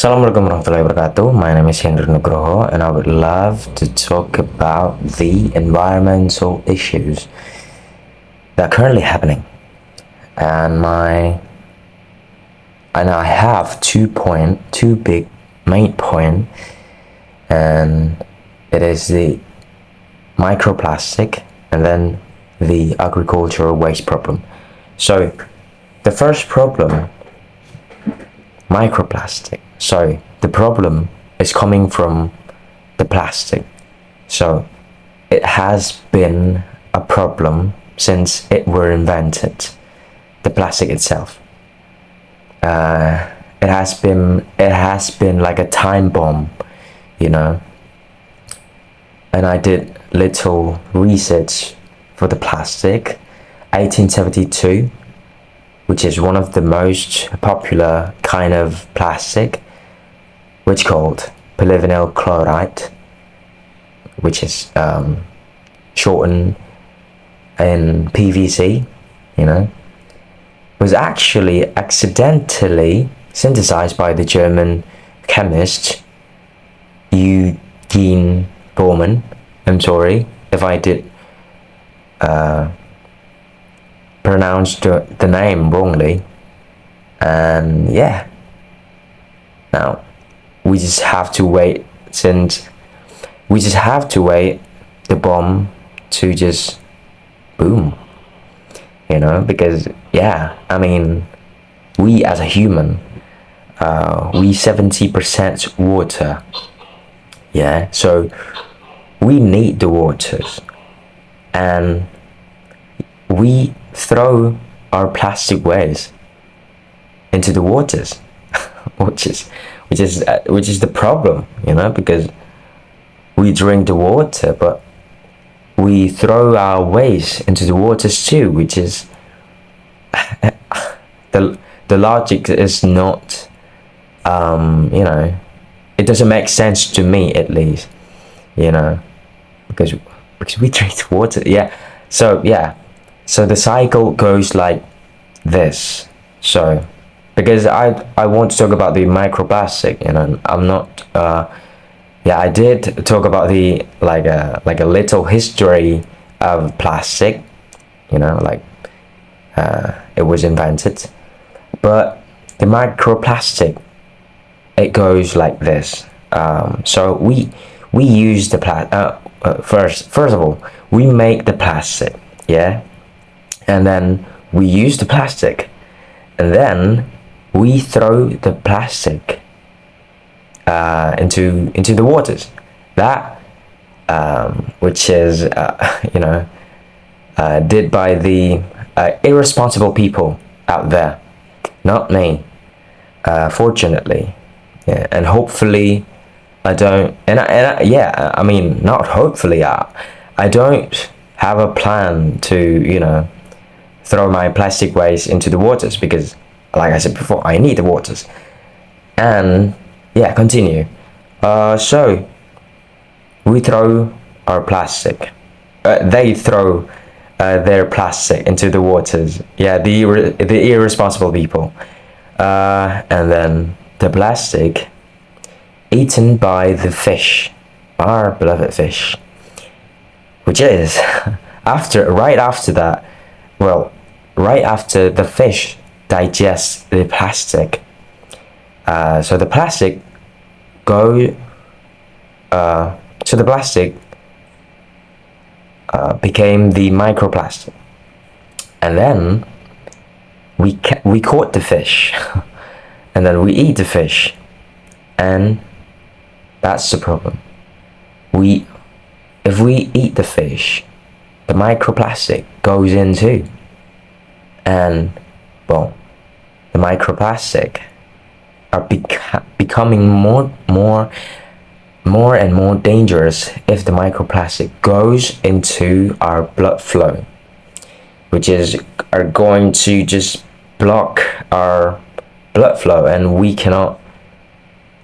Assalamualaikum warahmatullahi wabarakatuh. My name is Hendra Nugroho, and I would love to talk about the environmental issues that are currently happening. And I have two big main point, and it is the microplastic and then the agricultural waste problem. So the first problem, microplastic. So the problem is coming from the plastic. So it has been a problem since it were invented, the plastic itself. It has been like a time bomb, you know. And I did little research for the plastic. 1872, which is one of the most popular kind of plastic, which called polyvinyl chloride, which is shortened in PVC, you know, was actually accidentally synthesized by the German chemist Eugen Bormann. I'm sorry if I did pronounce the name wrongly. And yeah, now we just have to wait the bomb to just boom, you know, because yeah, I mean, we as a human, we 70% water, yeah, so we need the waters, and we throw our plastic waste into the waters, which is the problem, you know, because we drink the water, but we throw our waste into the waters too, which is the logic is not, you know, it doesn't make sense to me, at least, you know, because we drink the water. So the cycle goes like this. So because I want to talk about the microplastic, you know, I'm not I did talk about the like a little history of plastic, you know, like it was invented, but the microplastic, it goes like this. So we use the first of all, we make the plastic, yeah, and then we use the plastic, and then we throw the plastic into the waters. That which is you know, did by the irresponsible people out there, not me, fortunately, yeah, and hopefully I don't, I mean, not hopefully, I don't have a plan to, you know, throw my plastic waste into the waters, because like I said before, I need the waters. And yeah, continue. So we throw our plastic, they throw their plastic into the waters, yeah, the irresponsible people, and then the plastic eaten by the fish, our beloved fish, which is right after the fish digests the plastic, so the plastic became the microplastic, and then we caught the fish and then we eat the fish, and that's the problem. If we eat the fish, the microplastic goes in too, and well, the microplastic are becoming more and more dangerous if the microplastic goes into our blood flow, which are going to just block our blood flow, and we cannot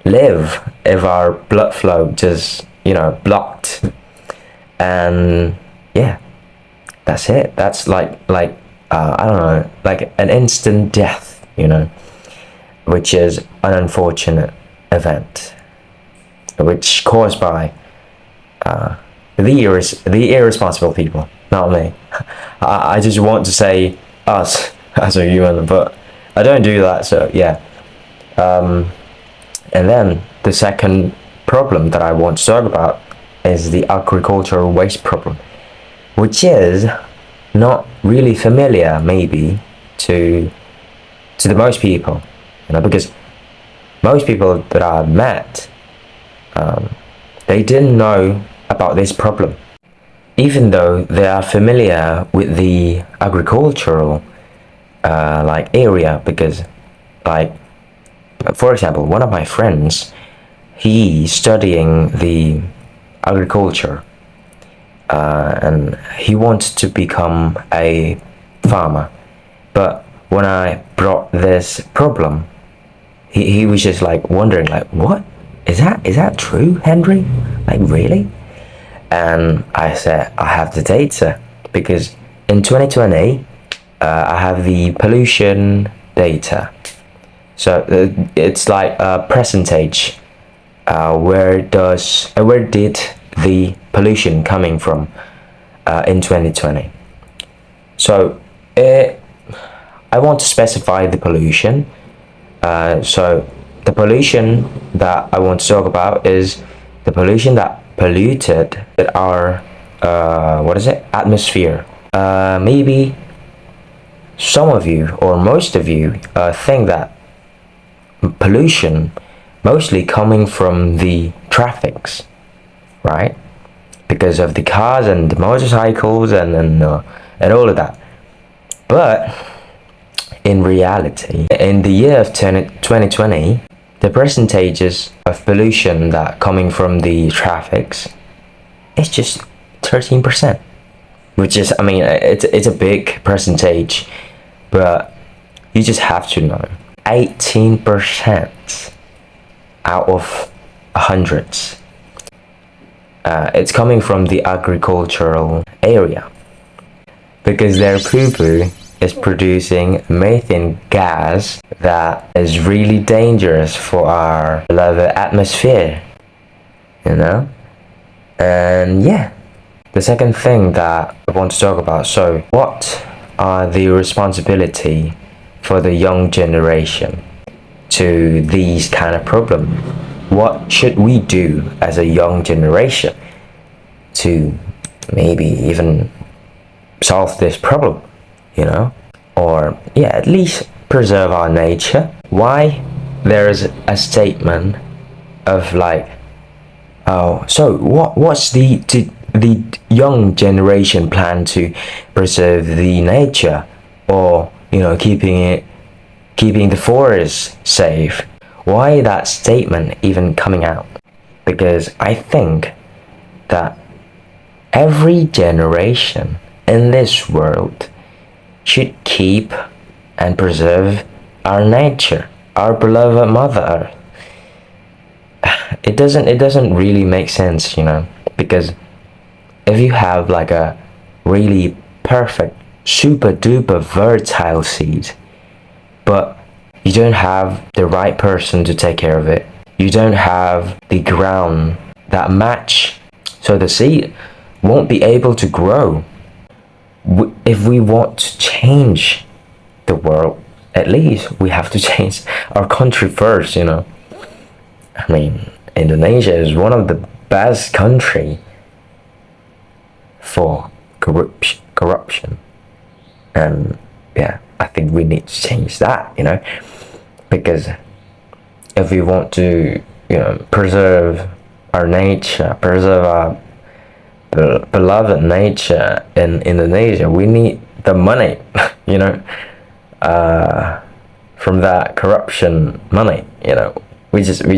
live if our blood flow just, you know, blocked. And yeah, that's it. That's like I don't know, like an instant death, you know, which is unfortunate. event, which caused by the irresponsible people, not me. I just want to say us as a human, but I don't do that. So yeah. And then the second problem that I want to talk about is the agricultural waste problem, which is not really familiar maybe to the most people, because most people that I've met, they didn't know about this problem, even though they are familiar with the agricultural area, because for example, one of my friends, he's studying the agriculture, and he wants to become a farmer. But when I brought this problem, he was just wondering, what is that true, Henry? Really? And I said, I have the data, because in 2020 I have the pollution data. So it's like a percentage. Where did the pollution coming from in 2020? So I want to specify the pollution. So the pollution that I want to talk about is the pollution that polluted our atmosphere. Maybe some of you or most of you think that pollution mostly coming from the traffics, right? Because of the cars and the motorcycles and all of that. But in reality, in the year of 2020, the percentages of pollution that coming from the traffics is just 13%, which is, it's a big percentage, but you just have to know 18% out of hundreds. It's coming from the agricultural area, because their poo-poo is producing methane gas that is really dangerous for our beloved atmosphere, and yeah, the second thing that I want to talk about, so what are the responsibility for the young generation to these kind of problem? What should we do as a young generation to maybe even solve this problem, or at least preserve our nature? Why there's a statement of so what's the young generation plan to preserve the nature, or keeping the forest safe? Why that statement even coming out? Because I think that every generation in this world should keep and preserve our nature, our beloved Mother Earth. It doesn't really make sense, because if you have a really perfect, super duper fertile seed, but you don't have the right person to take care of it, you don't have the ground that match, so the seed won't be able to grow. If we want to change the world, at least we have to change our country first, Indonesia is one of the best country for corruption, and I think we need to change that, because if we want to preserve our nature, preserve our beloved nature in Indonesia, we need the money, from that corruption money. We just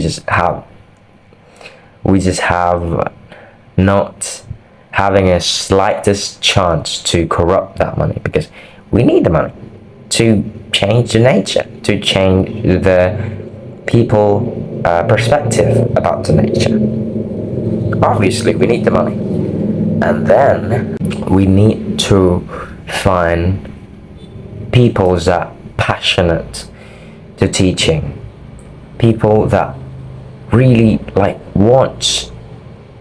have not having a slightest chance to corrupt that money, because we need the money to change the nature, to change the people perspective about the nature. Obviously we need the money, and then we need to find people that passionate to teaching, people that really like wants,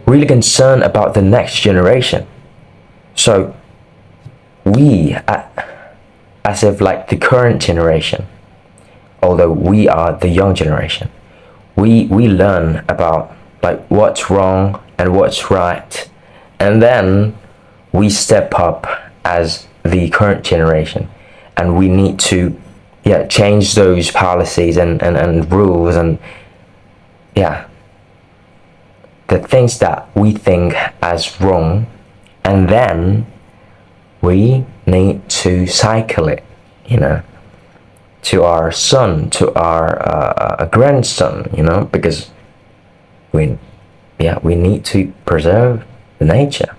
really concerned about the next generation. So we, as if like the current generation, although we are the young generation, we learn about like what's wrong and what's right, and then we step up as the current generation, and we need to change those policies and rules, and the things that we think as wrong, and then we need to cycle it, to our son, to our grandson, because we need to preserve the nature.